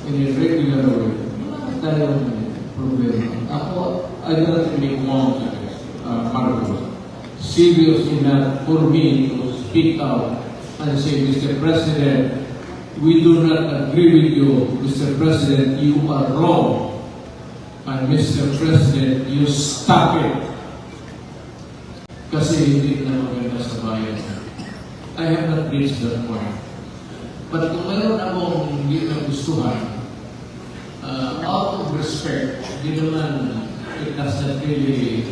in a regular way. Wala tayong problema. Ako, I don't really want Marcos serious enough for me to speak out and say, Mr. President, we do not agree with you. Mr. President, you are wrong. And Mr. President, you stop it. Kasi hindi na maganda sa bayan. I have not reached that point. But kung mayroon akong hindi nagustuhan, out of respect, hindi naman it does not really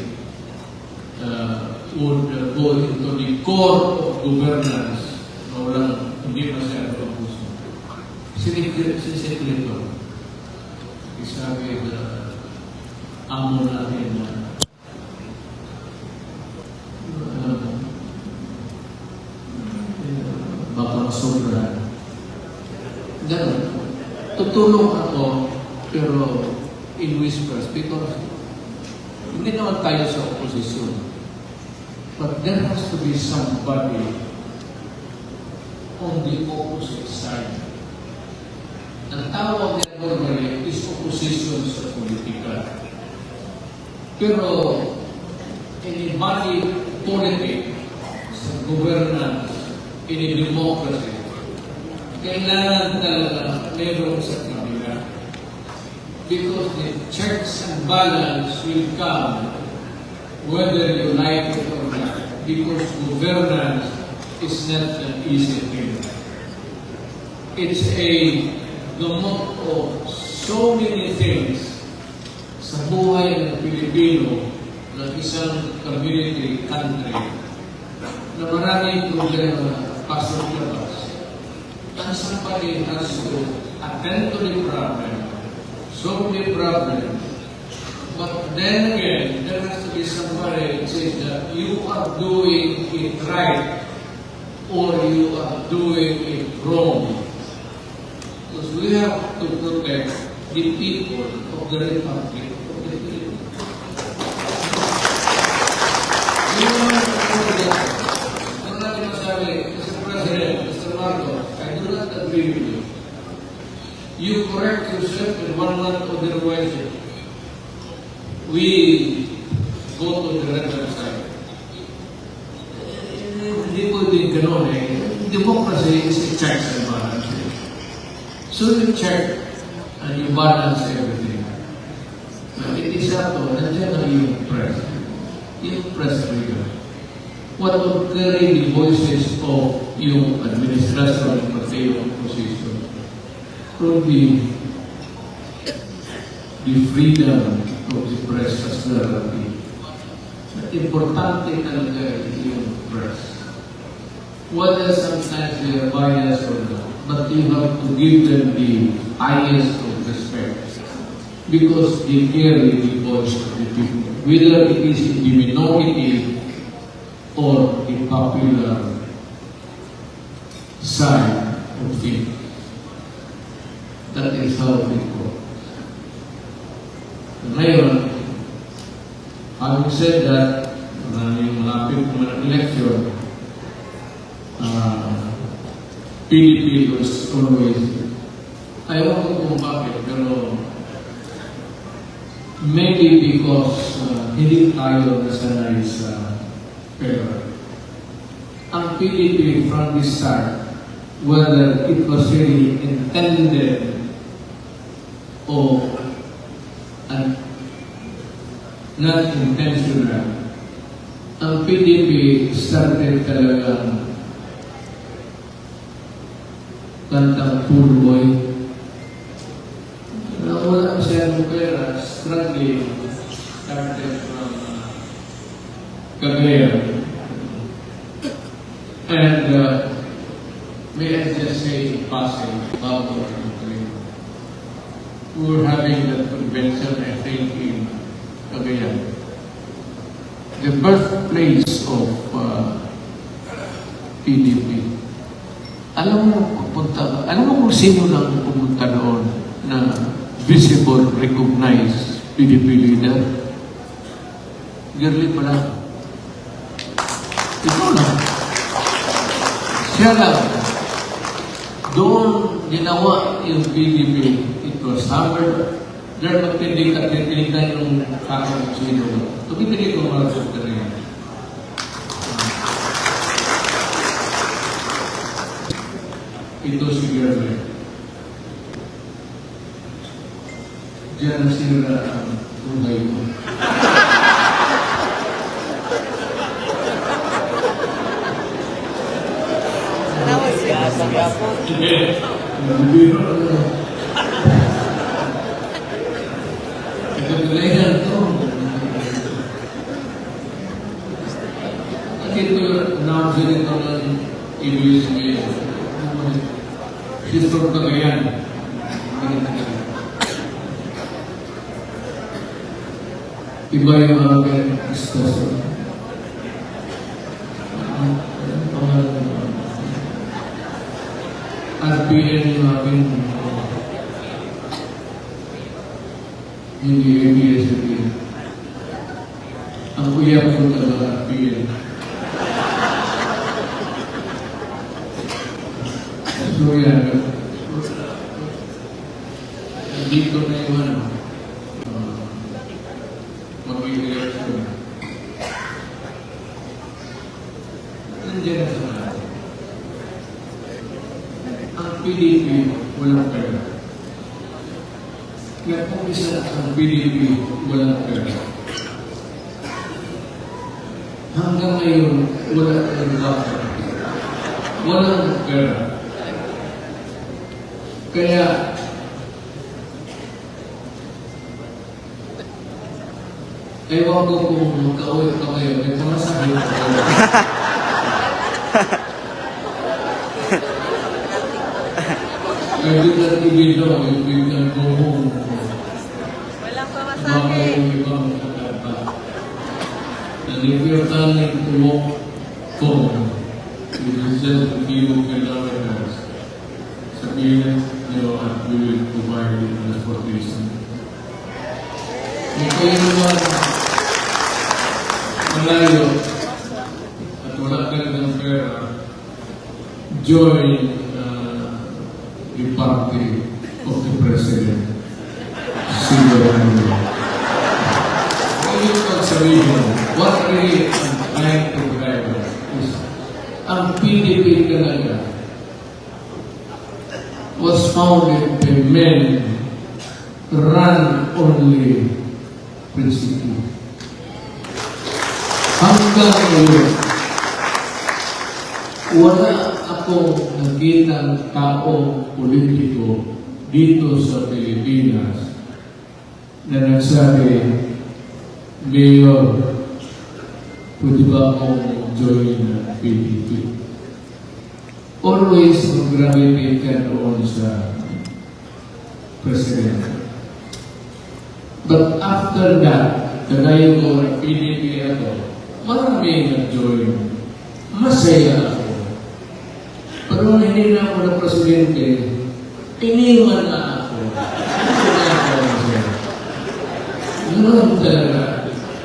would go into the core of governance na walang hindi masyado ang gusto. Sinisikreto. Isabi na amo natin na baka masobra. Ganun. Tutulong ako, pero in whispers, because hindi naman tayo sa oposisyon. But there has to be somebody on the opposite side. Ang tawag niya normally is opposition sa politika. Pero in a body politic, sa governance, in a democracy, kailangan talaga meron sa kanila. Because the checks and balance will come whether you like it or not. Because governance is not an easy thing. It's a gamot of so many things sa buhay ng Pilipino ng isang community country na maraming problema pasok labas. And somebody has to attend to the problem, solve the problem. But then again, there has to be somebody who says that you are doing it right or you are doing it wrong. Because we have to protect the people of the Republic of the Philippines. You want to protect. Ang natin masabi, Mr. President, Mr. Marcos, I do not agree with you. You correct yourself in 1 month, otherwise we go to the rebel side. Hindi po din gano'n eh. Democracy is a checks and balance. So you check and you balance everything. But it is up to, nandiyan ang yung press. Yung press freedom. What would carry the voices of yung administration pati yung opposition would be the freedom of the press as narrative. Importante talaga yung press. Whether sometimes they are biased or not, but you have to give them the highest of respect because they carry the voice of the people, whether it is in the minority or the popular side of things. That is how we go. Ngayon, having said that, maraming malapit naman ang election, PDP was always, ayaw ko kung bakit, pero maybe because hindi tayo nasanay sa pera. Ang PDP from the start, whether it was really intended or not intentional, ang PDP started talagang kantang poor boy. Wala masyadong pera, struggling, started from Cagayan. And may I just say in passing, we were having that convention, I think, in Cagayan. The birthplace of PDP. Alam mo kung sino lang pumunta doon na visible, recognized PDP leader? Girly pala. Ito lang. Siya lang. Doon ginawa yung PDP, it was hammered. Dahil magtindig at tinignan yung kakang sino. Tumitigil ko mga sasakta na yan. Ito si Gerber. Diyan nasira ang buhay ko. Sige. Nabibiro na. Kagalayan ito. Nakita ko yung announcer ito ng ABS ngayon. She's from Cagayan. Iba yung mga discussion. RPN yung aking hindi ABS again. Ang kuya ko talaga RPN. So yan, dito na yung ano, mag-election. Nandiyan na sa lahat. Ang PDP, walang pera. Nag-umpisa ang PDP, walang pera. Hanggang ngayon, wala walang pera. Kaya, ewan ko kung magka-uwi pa kayo, may pamasahin pa kayo. Kaya di ka nag-ibig daw, you can go home. Walang Baka pamasahe. yung ibang kakata. And if you're planning to walk home, it is just a few kilometers. Sabihin niyo at we will provide you transportation. Kung kayo naman malayo at wala ka ng pera, join the party of the President. Siguro. Ngayon pag sabihin, what really I'm trying to drive is ang PDP talaga was founded by men run only principle. Hanggang ngayon, wala ako nakitang taong politiko dito sa Pilipinas na nagsabi, Mayor, pwede ba akong join ng PDP? Always mag-gravitate ka doon sa President. But after that, kagaya ko ng PDP ako, marami nag-join. Masaya ako. Pero hindi na ako na Presidente, iniwan na ako. Hindi na ako masaya. Ganoon talaga.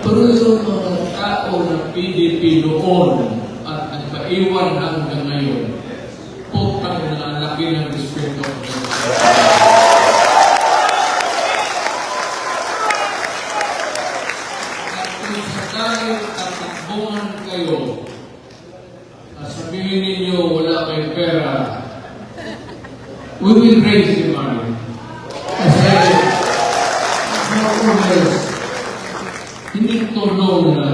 Pero yung mga tao ng PDP noon at nagpaiwan hanggang ngayon, putang na laki ng respeto ko. At kung sakali tatakbuhan kayo, sabihin ninyo wala kayong pera, we will raise the money. Kasi, hindi tulong na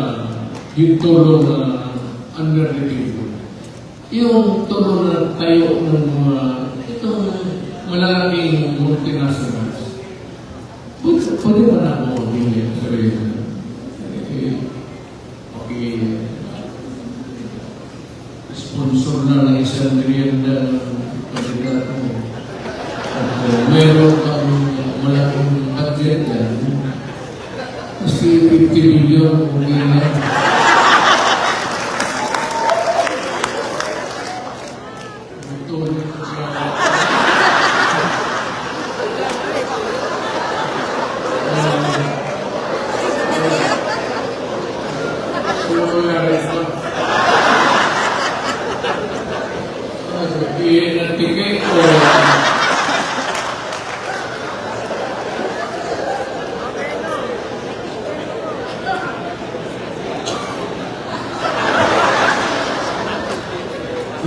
under the table. Yung tulong na tayo ng mga itong malalaking multinationals. Pwede ba na ako sabihin? Okay. Sponsor na ng isang merienda ng kandidato mo. At meron kang malaking budget yan. Kasi 50 million, okay na. Iyan ang ticket o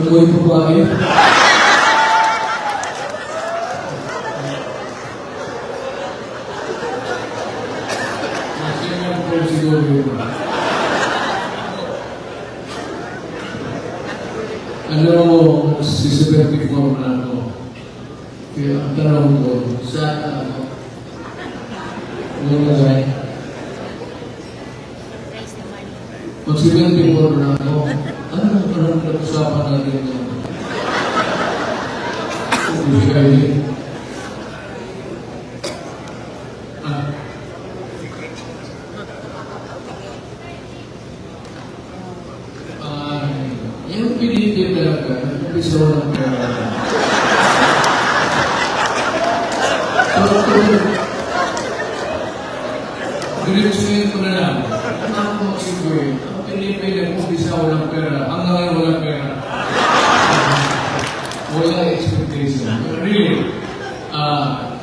mo yung babae? Nasingan po siguro yun. Ano, si 74 na ako. Kaya ang tanong ko, saan ako? Ano na gaya? Pag 74 na ako, anong pag-usapan natin yun? Hindi kayo. Yung pinili talaga, isa walang pera. Diretsuhin ko na lang. Ano ako magsiguin? Ang pinili lang kung isa walang pera. Hanggang ngayon walang pera. Walang expectation. Really,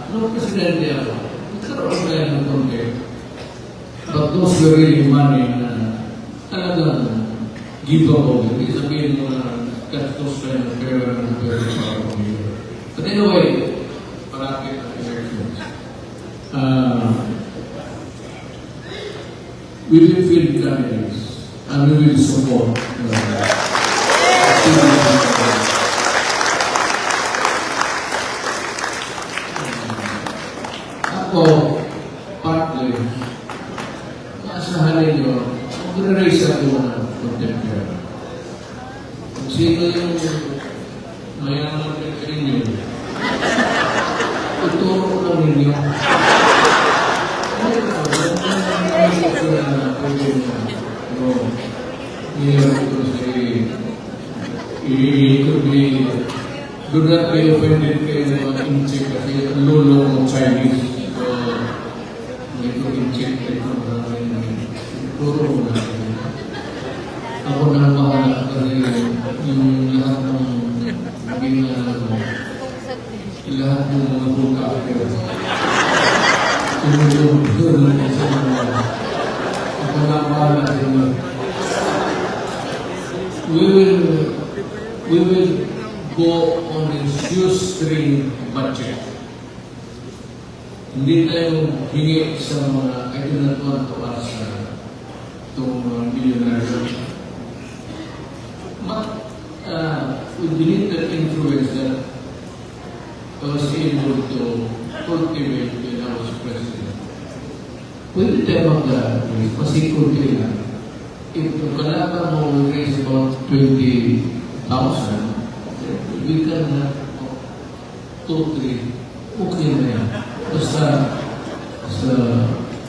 nung presidente ako, nagkaroon na yan ng konti. But those were really money na talagang giveable. Hindi sabihin mo na gastos na yung pera ng pera para pamilya. But anyway, parati ang elections. We will field candidates and we will support ako, partly, naasahan ninyo, mag-raise ako ng contemporary. Kung sino yung mayaman ka ninyo, ituro ko lang ninyo. Do not be offended kayo ng mga incheck kasi lolo ng Chinese. Ito incheck kayo ng turo mo natin. Ako na bahala kasi yung lahat ng maging lahat ng mga buka kayo. Tumulong sa mga ako na bahala sa inyo. We will go on a shoestring budget. Hindi tayo hingi sa mga kainatuan para sa itong milyonaryo. With the little influence that I was able to cultivate when I was president, pwede tayo mag-pasikul kayo. If the kalaban mo raise about 20,000, we can have 2-3. Okay na yan. Basta sa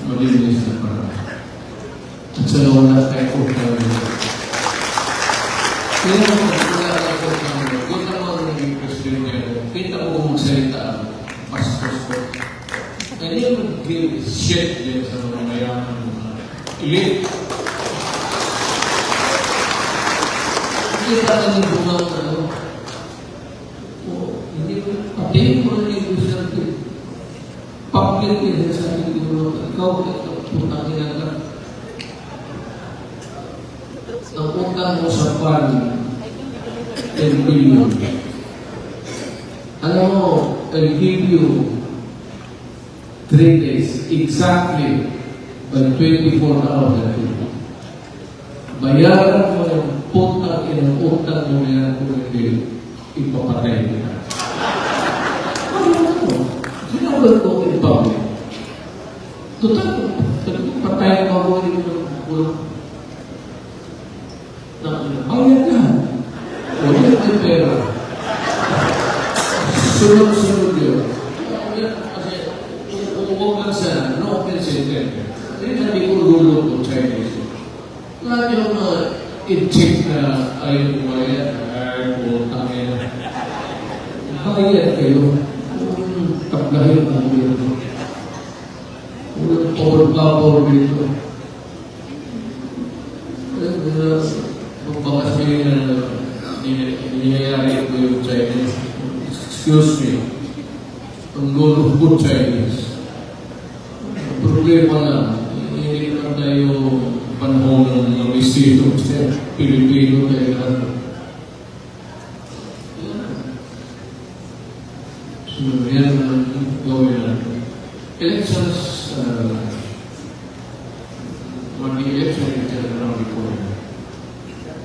malinis na parang. At sa wala tayo po tayo. Kaya wala tayo po tayo. Kung naman naging president yan, kita mo kung magsalita, pastos ko. And you would give shit din sa mga mayaman mga elite. Kita ka ng bunga na hindi ko, patayin ko na yung gusto public din sa ating gulo. Ikaw, putang ina ka. Napunta mo sa pan 10 billion. Alam mo, I'll give you 3 days exactly by 24 hours a day. Bayaran mo yung putang inang utang mo yan kung hindi ipapatay kita. Sinabi ko in public. Total, patay mo ako yung bulong. Bayad ka. O yun ang pera. Sunod-sunod yun. Kasi, huwag lang sana, no offense intended. Hindi natin ko lulong ko Chinese. Lahat yung i-check na ayaw kumayad, ayaw tangin. Bayad kayo. Taplahin ang dito. Pabor dito. Pagbakas nyo yung nangyayari ko yung Chinese. Excuse me. Ang lolo ko Chinese. Problema lang. Hindi lang tayo panahon ng mga bisito. Pilipino tayo lang. So yan ang gawin natin. Elections, mag-election around the corner.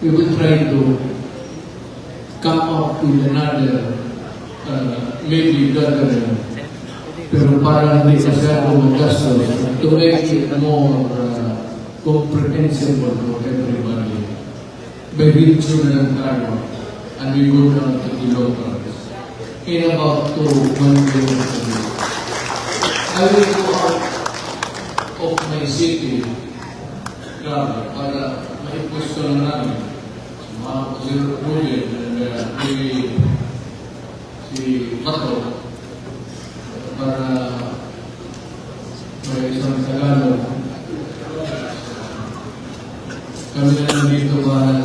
We will try to come up with another, maybe gathering. Pero para hindi masyado magastos, to make it more comprehensible for everybody. By region and tayo, and we go down to the locals. In about 1 year, I will go out of my city, grabe, para maipwesto na namin. Mga si Ruben and si Pato, para may isang Tagalog. Kami na nandito para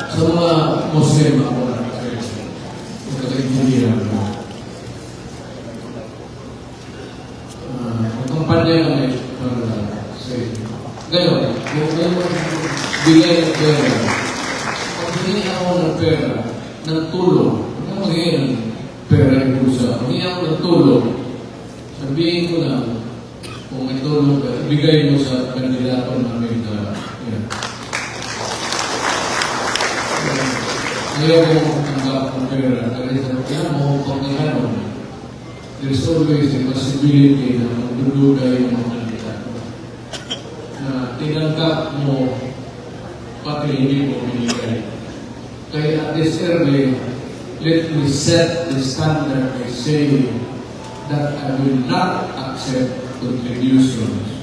sa mga Muslim ako na kasi magkakaintindihan ko. Kampanya kami para sa inyo. Gayon, yung bigay ng pera. Pag hindi ako ng pera, ng tulong, hindi ako magiging ng pera yung pusa. Hindi ako ng tulong. Sabihin ko lang, kung may tulong ka, ibigay mo sa kandidato namin na yan. Ayaw mo tanggap ng pera. Kasi sabihin mo, pag naganon, there's always a possibility na magdudugay yung mga kandidato. Na tinanggap mo, pati hindi mo binigay. Kaya at this early, let me set the standard by saying that I will not accept contributions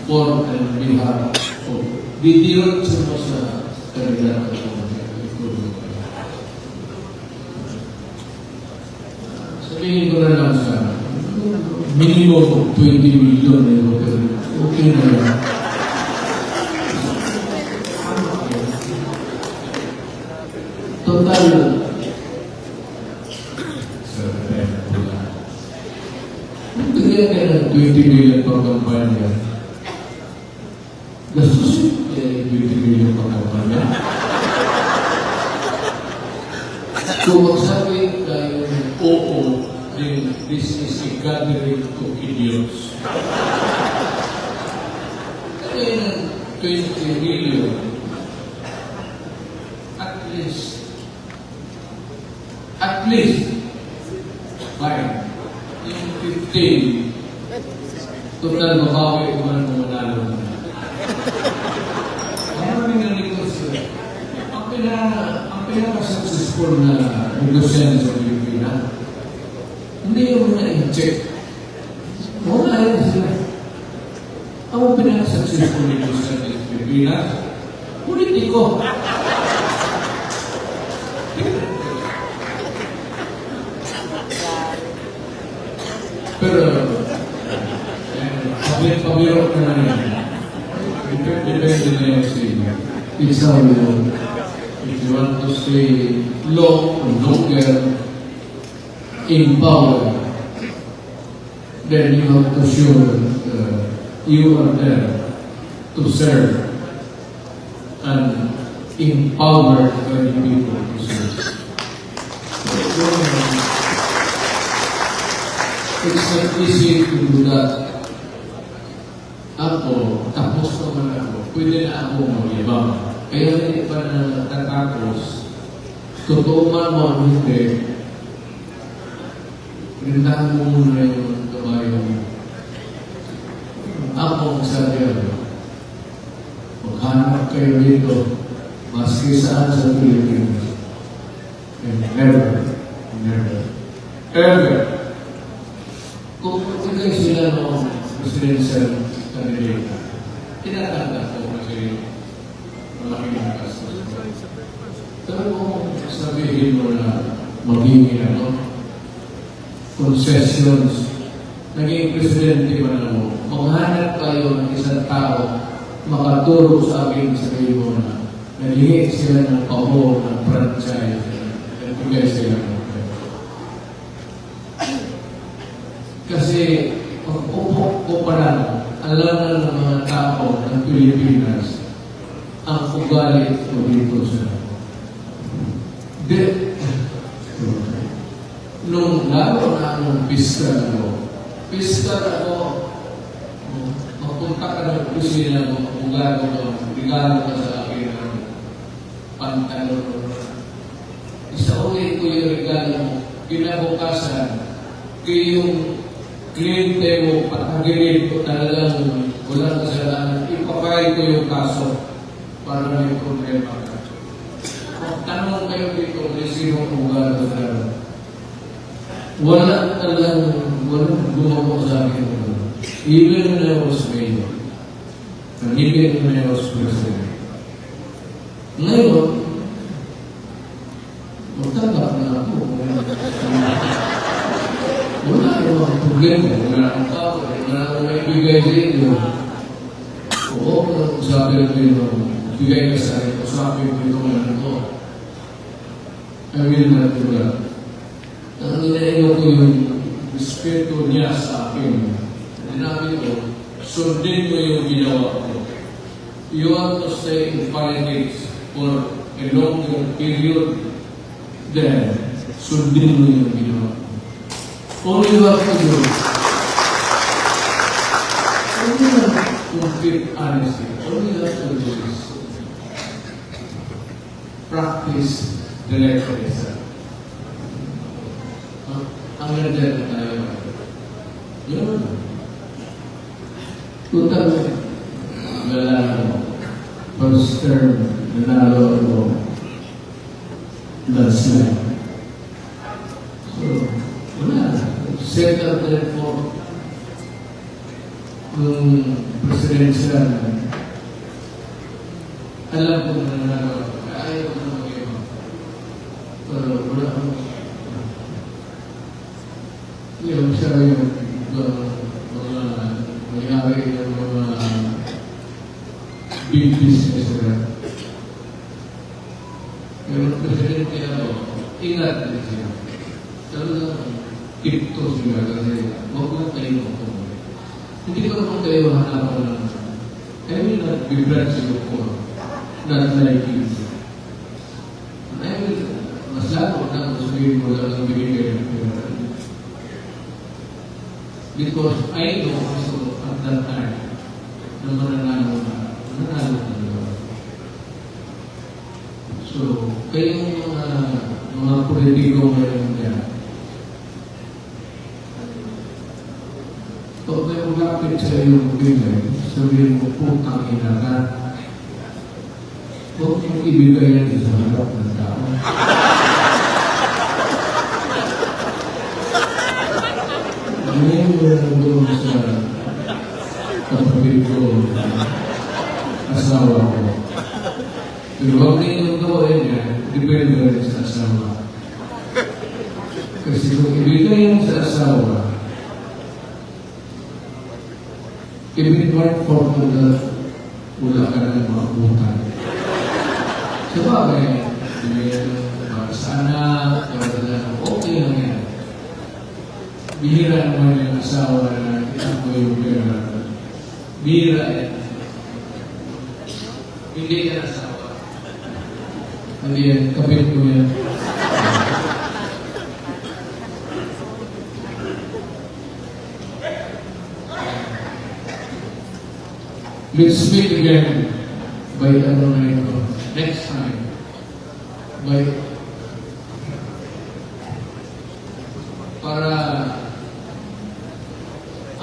for and behalf of didiretso mo sa kandidato mo. Sabihin ko na lang sa minimum 20 million pero okay na lang. Total bigyan ka ng 20 million pang kampanya. Gastusin 20 million pang kampanya. Kung magsabi tayo oo, then this is a gathering of idiots. Kaya ng 20 million, at least, fine. Yung 15, total makawi ko man kung manalo na. Maraming nalikos. Ang pinaka-successful na negosyante sa Pilipinas, hindi yung na-incheck. Wala yun sila. Ang pinaka-successful negosyante sa Pilipinas, politiko. Pero, pabiro ka na yan. Depende na yan sa inyo. It's how you know. If you want to stay long or longer in power, then you have to show that you are there to serve and empower the people to serve. It's not easy to do that. Ako, tapos naman ako, pwede na ako mag-ibang. Kaya hindi pa na natatapos, totoo man mo ang hindi, rindahan mo muna yung kabayo mo. Ako, sabi ako, maghanap kayo dito, maski saan sa Pilipinas. And never, ever, kung pagkakay sila ng presidential candidate, tinatanggap ko kasi malaking nakastos. Pero kung sabihin mo na magiging concessions, naging presidente man ako, maghanap kayo ng isang tao makaturo sa akin sa kayo na nagiging sila ng pabor ng franchise at bigay sila ng kasi pag upo ko pa lang, alam na ng mga tao ng Pilipinas ang ugali ko dito sa Di, nung lalo na nung fiscal ako, magpunta ka ng kusina mo, magugado ka, regalo ka sa akin ng pantalon. Isa ulit ko yung regalo mo, kinabukasan, kaya yung kliyente mo, patagilid ko talagang walang kasalanan, ipapay ko yung kaso para may problema ka. Tanong kayo dito, may sinong ugado na walang gumawa sa akin. Even when I was mayor, and even when I was president. Ngayon, magtanggap na ako. Wala namang problema. Wala akong tao. Wala akong maibigay sa inyo. Oo, sabi ko yun, bigay ka sa akin. Sabi ko ito na ito. I will not do that. Ang nilaiyo ko yung respeto niya sa akin. Sinabi ko, sundin mo yung ginawa ko. You want to stay in politics for a longer period, then sundin mo yung ginawa ko. All you have to do, only complete honesty, all you have to do is practice the letter itself. Ang ganda na tayo. Yun. Tutang wala mo. First term, nanalo mo. Landslide. So, wala. Second and fourth. Nung presidential, alam ko na nanalo. Ayaw ko na mag-iba. Pero wala akong yung siya yung mga may-ari ng mga big business na. Pero presidente ako, ingat din siya. Talagang kipto siya kasi huwag lang kayo magpapalala. Hindi ko naman kayo hanapan ng I will not begrudge you for not liking you. I will, mas lalo na sabihin mo lang ang binigay ng pera. Because I know also at that time na mananalo na. So, kayong mga politiko ngayon dyan, pag may ulapit sa iyong bigay, sabihin mo, putang ina ka, huwag mong ibigay yan sa harap ng tao. Ngayon mo lang doon sa kapatid ko, asawa ko. Pero huwag niyo gawin yan, depende rin sa asawa. Kasi kung ibigay mo sa asawa, even 1/4 of that, wala ka na makabutan. Sa bagay, ibigay para sa anak, para na okay lang yan. Bihira naman yung asawa na kita ko yung pera. Bihira yan. Hindi yan asawa. Hindi yan, kapit ko yan. Let's meet again by next time. Para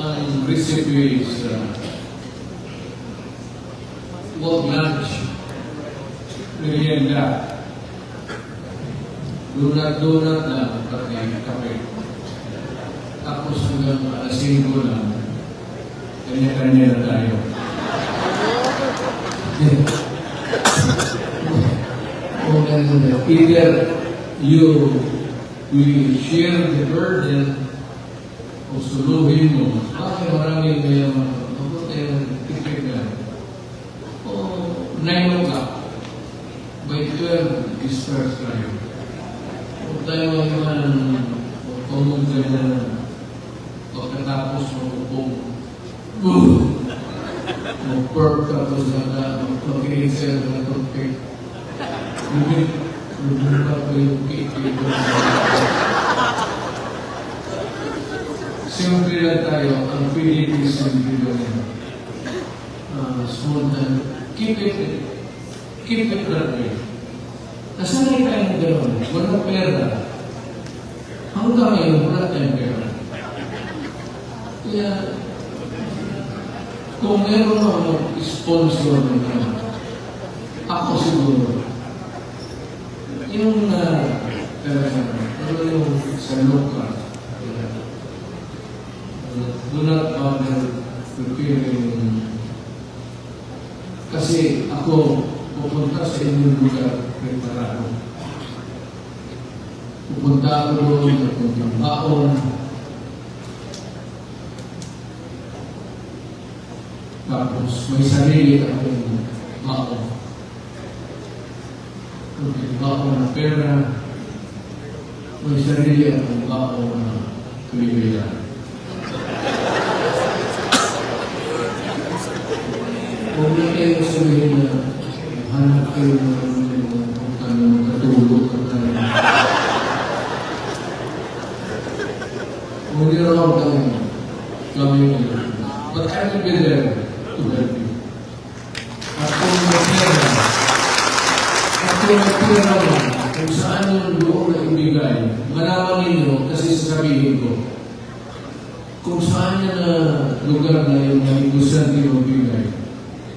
ang recipe is lunch, merienda, donut lang, pati kape. Tapos hanggang alas 5 lang, kanya-kanya na tayo. Either we share the burden o suluhin mo. Bakit maraming mayaman? Ako tayo tipid na. O 9 o'clock. By 12 is first time. Kung tayo mayaman, kung ganyan, pagkatapos magpupong, mag-perk tapos mag-pag-iisel, mag-perk. Bubuka ko yung cake. Siyempre lang tayo, ang Philippines ang bigyan. Small na, keep it that way. Nasanay tayong gano'n, walang pera. Hanggang ngayon, wala tayong pera. Kaya, kung meron ako sponsor na ako siguro, yung ano yung sa local, do not bother preparing. Kasi ako pupunta sa inyong lugar preparado. Pupunta ako doon, ng baon. Tapos may sarili akong baon. May baon na pera. May sarili akong baon na kaligayahan. Huwag na kayo sabihin na hanap kayo ng katulog at huwag niyo raw kami but I will be there to help you. At kung may pera kung saan yung doon na ibigay, malaman ninyo kasi sasabihin ko, kung saan yan na lugar na yung negosante yung bigay,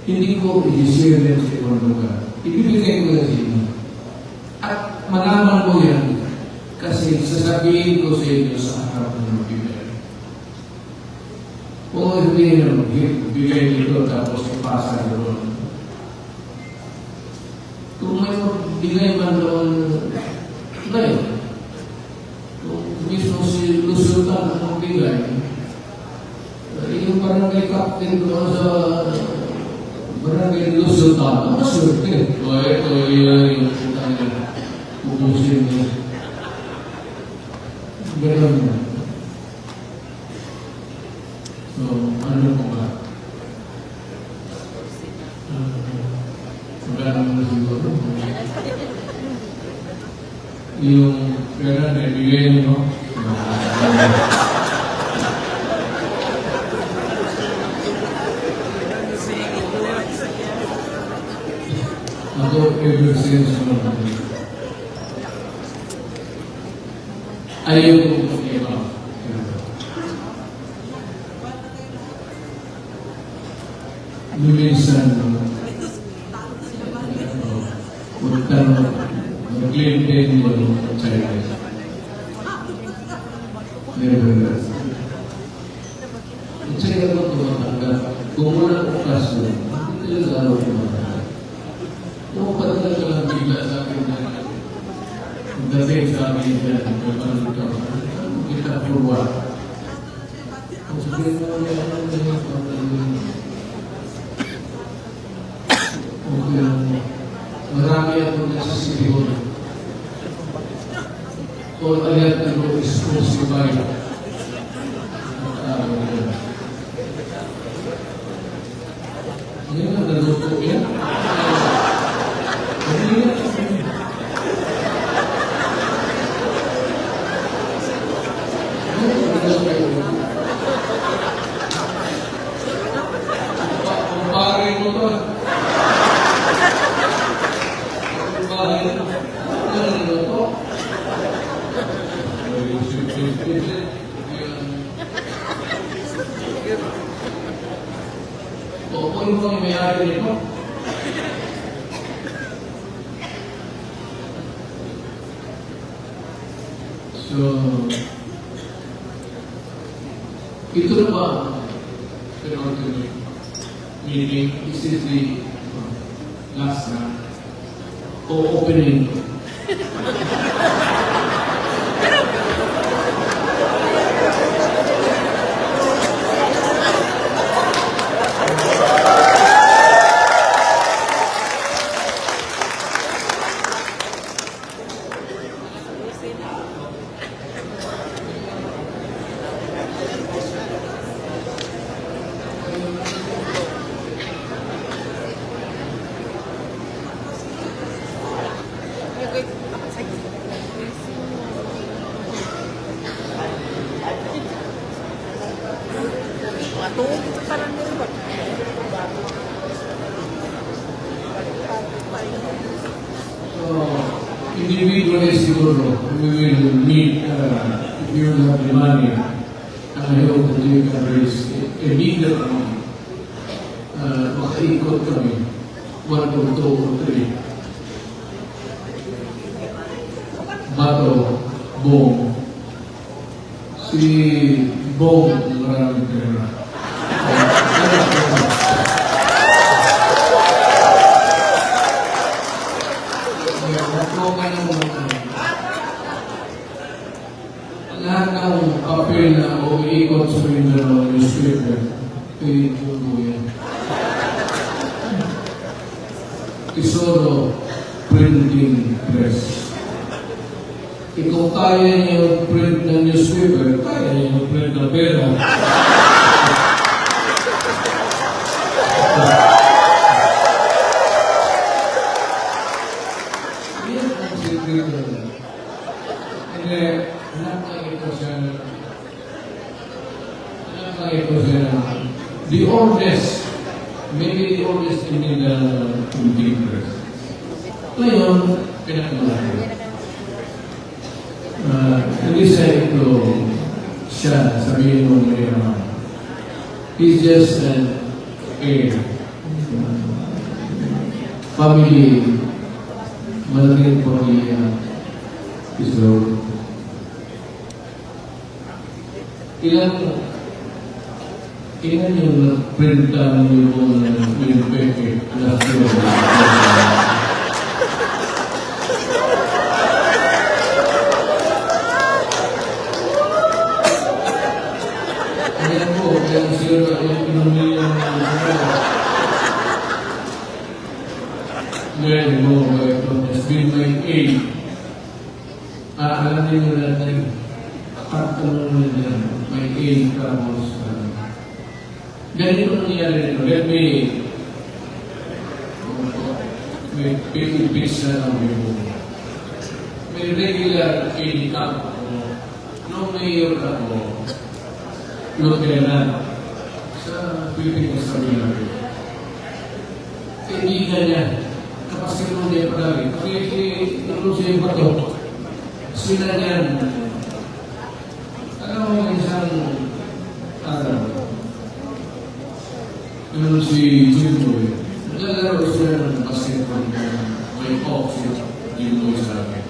hindi ko i-share din sa ibang lugar. Ibibigay ko lang sa inyo. At malaman ko yan kasi sasabihin ko sa inyo sa harap ng magbigay. Kung sabihin nyo, bigay dito tapos ipasa doon. Kung may magbigay man doon, ngayon, kung mismo si Lusultan ang magbigay, yung barangay captain doon sa barangay Lusultan, maswerte. O ito yung pupusin niya. Ganun na. So, ano po ba? Maganda mo siguro. Yung pera na ibigay niyo, ako ever since ayaw ko mag-iba. Luminsan, mag-claim din yung China. Never. At sa'yo ako tumatanggap. Kung wala ko kaso, hindi talaga ako tumatanggap. Kung patagal ka lang bigla sa akin na dating sa akin yan, magpapanood ka, kita for what? Kung sabihin mo yan, okay lang. Marami ako nasasibihon. All I have to do is crucify. Ngayon na naluto yan. Kumpare mo to. Kumpare mo. Ano to? O, kung mo yung may-ari nito? So, ito na ba penultimate meeting? This is the last na o opening. siguro, we will meet, if you have the money, and I hope that you can raise a bigger amount. Makaikot kami, 1 or 2 or 3. Bato, Bong. Si Bong, maraming pera. Lahat ng papel na umiikot sa Mindanao newspaper, pinitulo yan. Tesoro Printing Press. Kung kaya niyo print ng newspaper, kaya niyo print ng pera. Yan ang sekreto na. Hindi, nakakita siya, the oldest, maybe the oldest in the printing press. Ngayon, pinagmalaki. Hindi sa ito siya, sabihin mo na he's just a family malaking pamilya is Lord. Ilan yung nagprintan yung peke na yang sila yang pinamilya ng ngayon mo, has been my aid. Alam niyo natin, katanong mo dyan, my aid comes. Ganito nangyari nito. Let me picture na mo. May regular aid camp ako. Nung mayor ako, Lieutenant sa Pilipinas sa Milagro. Kaibigan niya, kapasinunan niya palagi. Kasi naroon siya yung bato. Sila niyan. Alam mo yung isang araw. Naroon si Jimboy. Naglalaro sila ng basketball. May off-shoot Jimboy sa akin.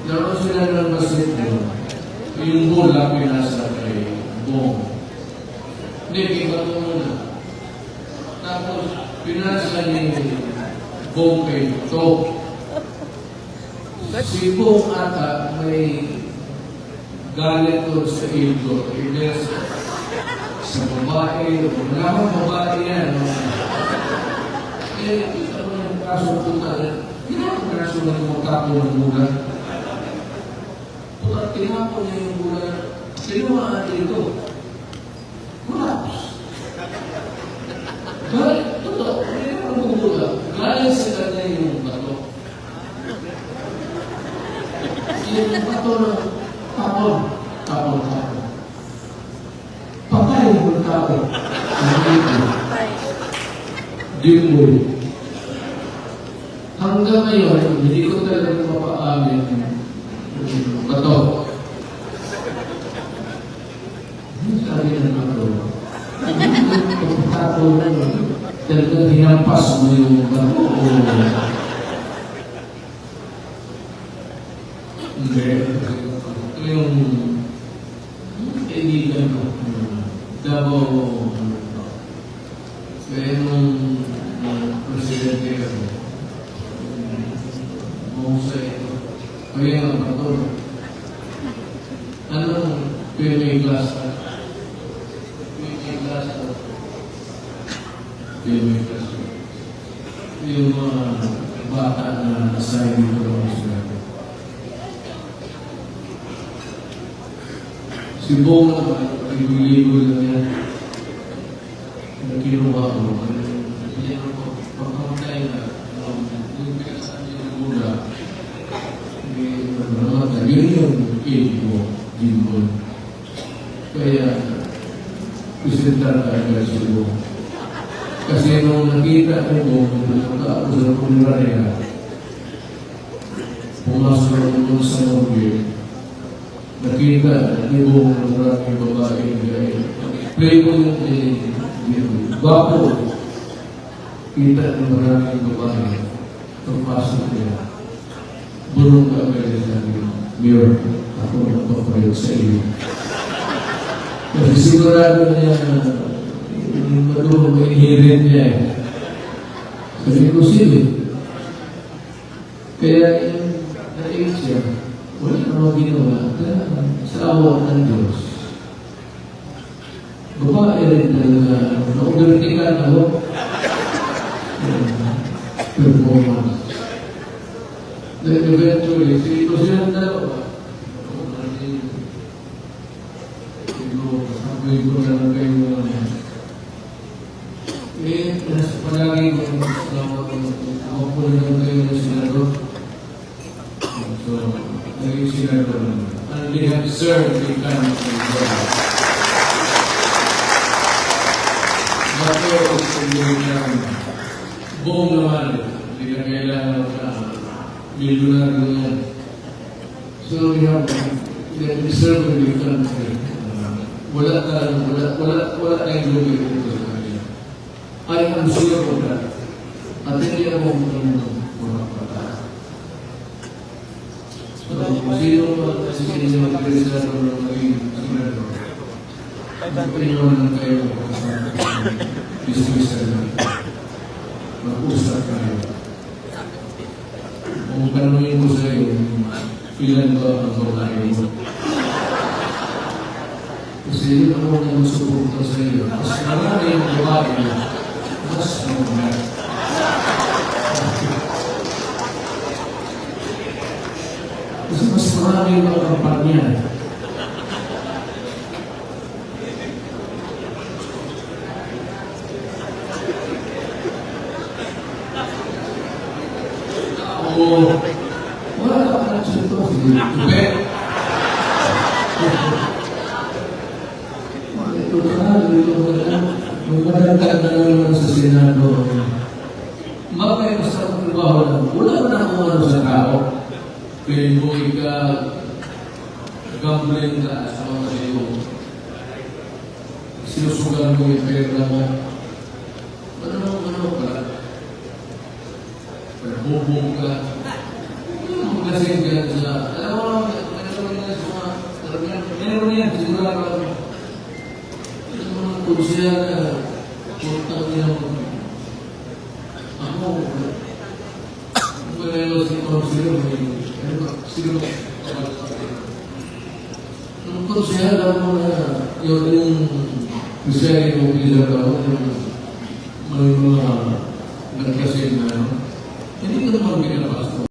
Naroon sila ng basketball. Yung bola pinasa kay Bong. Hindi, iba ito muna. Tapos, pinasa ni Bong kay Tok. Si Bong ata may galit doon sa ego. Iles sa babae. Wala kang babae yan. Kita mo yung kaso punta. Hindi naman kaso na yung magkapo ng bulan. Tinapon niya yung bulan. Sinumaan dito. Collapse. Galit. Totoo. Hindi naman bumula. Galit sa kanya yung bato. Yung bato na tapon. Tapon. Patay yung tao. Dimboy. Hanggang ngayon, hindi ko talaga mapaamin bato. Sabi ng bato, pagkatapon talagang hinampas mo yung bato o hindi. Ito yung kaibigan ko. Davao kaya nung presidente ako mahusay ito. Kaya ang bato anong PMA class? PMA class? PMA class. Yung mga bata na nasayin dito ng Israel. Si Bong naman, libo lang yan. Nakinuha ko. Hindi ako pagkamatay na. Yung pinasaan niya ng mula. Yun yung aid mo, Jimbo. Kaya, presentar ka agad si Bong. Kasi nung nakita ko Bong, pumunta ako sa punerarya, pumasok ako doon sa morgue, nakita, nagibong ng maraming babae, play ko yung bago, kita ng maraming babae, pagpasok niya, bulong ka agad sa akin, Mayor, ako nagpapalit sa iyo. Kasi sigurado niya, yung maduro, may inherent niya eh. Sabi ko sila. Kaya yung naing siya, wala naman ginawa. Sa awa ng Diyos. Babae rin talaga, na-overtikan ako. Performance. Then eventually, ito silang dalawa. Sabi ko na lang kayo palagi ko ako po na lang kayo ng senador. So, naging senador naman. And they have served the country well. Bakit kung buong naman, hindi na kailangan milyonaryo yan. So, they serve the country. Wala tayong lugi dito sa kanila. I am sure of that. At hindi ako mga pata. So, sino mag-reserve ng maging senador? Pag-iwan kayo sa dismissal na mag-usap kayo. Kung tanongin ko sa iyo, ilan ba ang babae mo? Kasi yun ako na suporta sa iyo. Mas marami yung babae mo, mas marami. Kasi mas marami yung mga kampanya. Wala ka na siya ito. Tubet. Ito na, magmadagdag na naman sa Senado. Mabay mas ako trabaho lang. Wala ba na kung ano sa tao? Kaya mo gambling ka sa mga iyo. Sinusugan mo yung pera mo. Ano ka? Bubong ka. Kasi ka sa... Alam mo, meron yan, sigurado. Kung siya na puntang niya ako, wala si Consiglio, siguro, kung siya alam mo na yung siya yung umilag ako, may mga nagkasing na, hindi ko naman pinapasok.